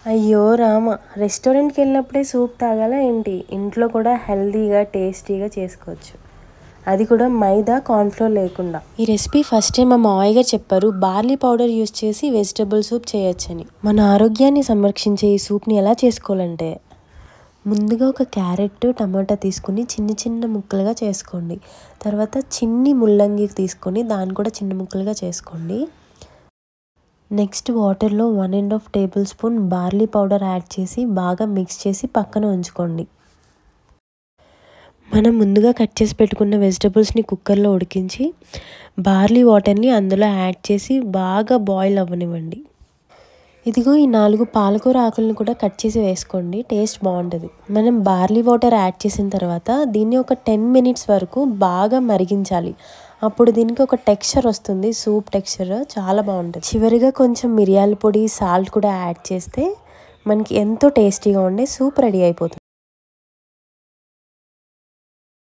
అయ్యో రామ! రెస్టారెంట్‌కి వెళ్ళినప్పుడే సూప్ తాగాలా ఏంటి? ఇంట్లో కూడా హెల్తీగా, టేస్టీగా చేసుకోవచ్చు. అది కూడా మైదా, కార్న్‌ఫ్లోర్ లేకుండా. ఈ రెసిపీ ఫస్ట్ టైం మా మావయ్య గారు చెప్పారు. బార్లీ పౌడర్ యూజ్ చేసి వెజిటబుల్ సూప్ చేయొచ్చని. మన ఆరోగ్యాన్ని సంరక్షించే ఈ సూప్ని ఎలా చేసుకోవాలంటే, ముందుగా ఒక క్యారెట్, టమాటా తీసుకుని చిన్న చిన్న ముక్కలుగా చేసుకోండి. తర్వాత చిన్ని ముల్లంగి తీసుకొని దాన్ని కూడా చిన్న ముక్కలుగా చేసుకోండి. నెక్స్ట్ వాటర్లో 1½ table spoon barley powder add చేసి బాగా మిక్స్ చేసి పక్కన ఉంచుకోండి. మనం ముందుగా కట్ చేసి పెట్టుకున్న వెజిటబుల్స్ని కుక్కర్లో ఉడికించి బార్లీ వాటర్ని అందులో యాడ్ చేసి బాగా బాయిల్ అవ్వనివ్వండి. ఇదిగో ఈ 4 పాలకూర ఆకులను కూడా కట్ చేసి వేసుకోండి. టేస్ట్ బాగుంటుంది. మనం బార్లీ వాటర్ యాడ్ చేసిన తర్వాత దీన్ని ఒక 10 మినిట్స్ వరకు బాగా మరిగించాలి. అప్పుడు దీనికి ఒక టెక్స్చర్ వస్తుంది, సూప్ టెక్స్చర్ చాలా బాగుంటుంది. చివరిగా కొంచెం మిరియాల పొడి, సాల్ట్ కూడా యాడ్ చేస్తే మనకి ఎంతో టేస్టీగా ఉండే సూప్ రెడీ అయిపోతుంది.